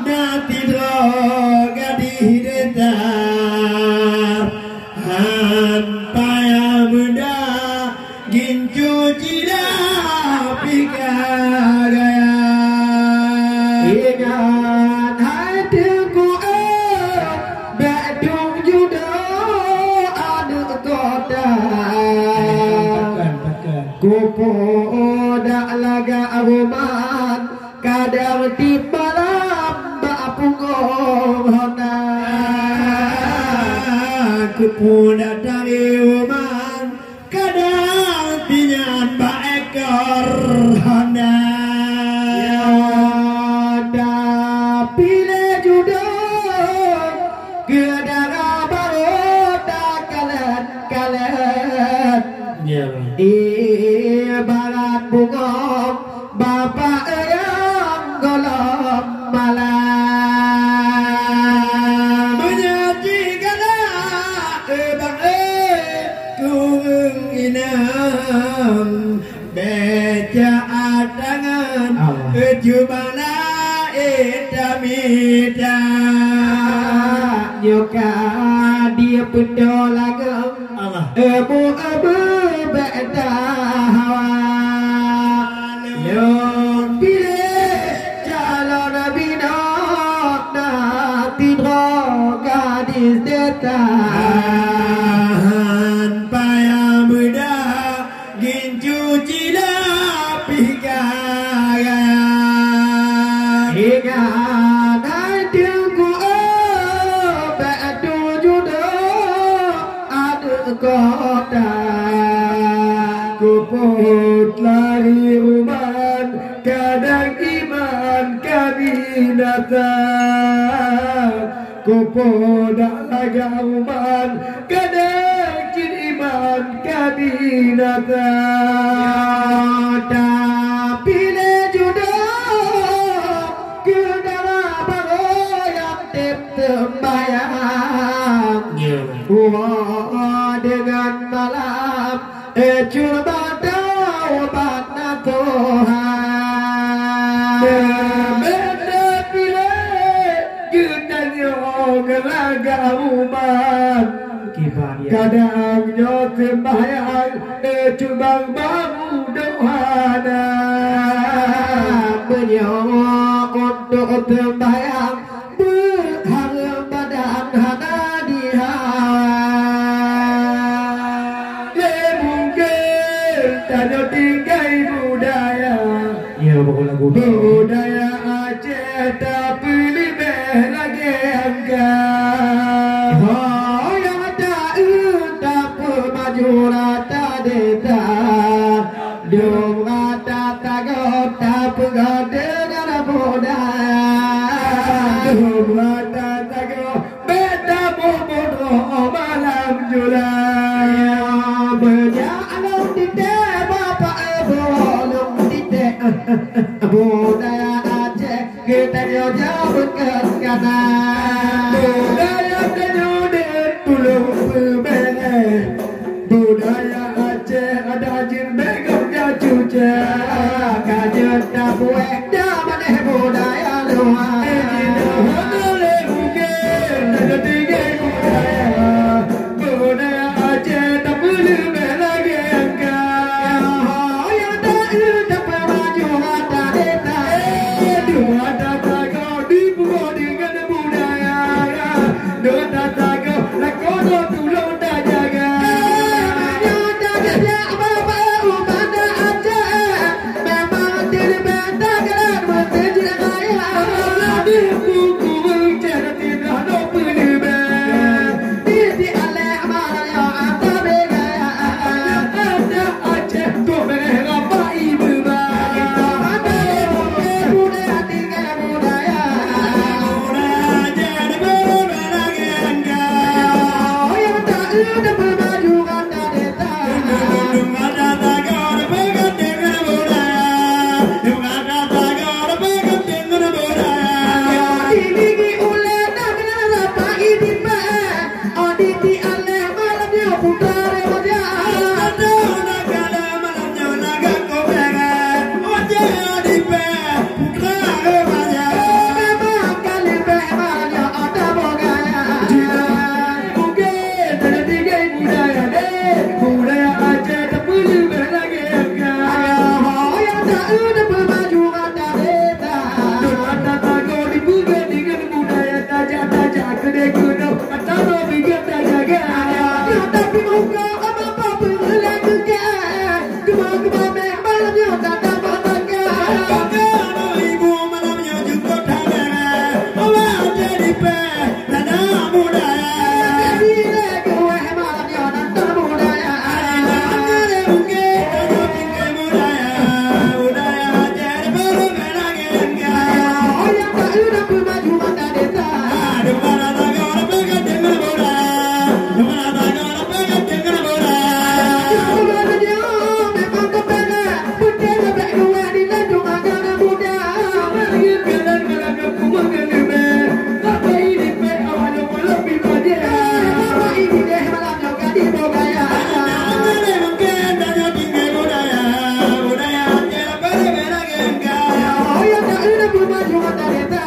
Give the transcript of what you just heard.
nanti droga dihidetar Hanpaya muda gincu cida pika gaya ingat hatiku bedung judo adu kota kupu dak laga aruman kadang di malam bapungong hona kupu dak dari uman kadang pinyan ba ekor hona da pile judo gedara baru dak kalet ibarat bungong bapak yang golong malam menyajikanlah bang kurung inam beca adangan jubana etamida yuka dia pendolagam abu beda hawa Yung pilih calon binok nanti droga disetan paya muda gincu cila pika hingga nanti ku bedu judo adu kota kuput lari uman kadang iman kami datang kupoda laga uman kadang jin iman kami datang tapi le judo kedara baru yang tip tembayang dengan malam coba taubat na Tuhan benda bila gendanya gelaga umat kadang nyok sembahyang cubang bangu dohana menyok untuk sembahyang berharap badan hana tanya tinggai budaya budaya Aceh tapi lebih lagi enggak oh yang tak tak maju rata deta dong rata tagot tak gade dalam budaya dong rata tagot beda bodoh malam julai berjalan di budaya Aceh kita jauh ke kanan budaya kenyudet tulung berbeda budaya Aceh ada jin begam jacuca kajet tak buat dah mana budaya luar boleh mungkin ada tiga budaya Aceh tak boleh lagi memang tidak gede gunung, atau bikin jaga. Tapi muka apa pula juga, cuma memang tak dapat pakai. Ibu malamnya juga tanah, Allah jadi pe, tanah muda. Bila gue malamnya nanti muda. Ada mungkin kalau tinggal muda, muda jadi baru lagi enggak. Oh yang tak udah maju mata desa. Di mana tak orang pegang dengan muda, di mana tak orang pegang dengan muda. Memang kepengen, putih sampai gue di lanjut agak muda. Lagi kelan kelan kekumang kelime, tapi ini pe awal lebih pada. Ini deh malamnya kadi bogaya. Ada mungkin tanya tinggal budaya, budaya jadi baru lagi enggak. Oh yang tak udah maju mata desa.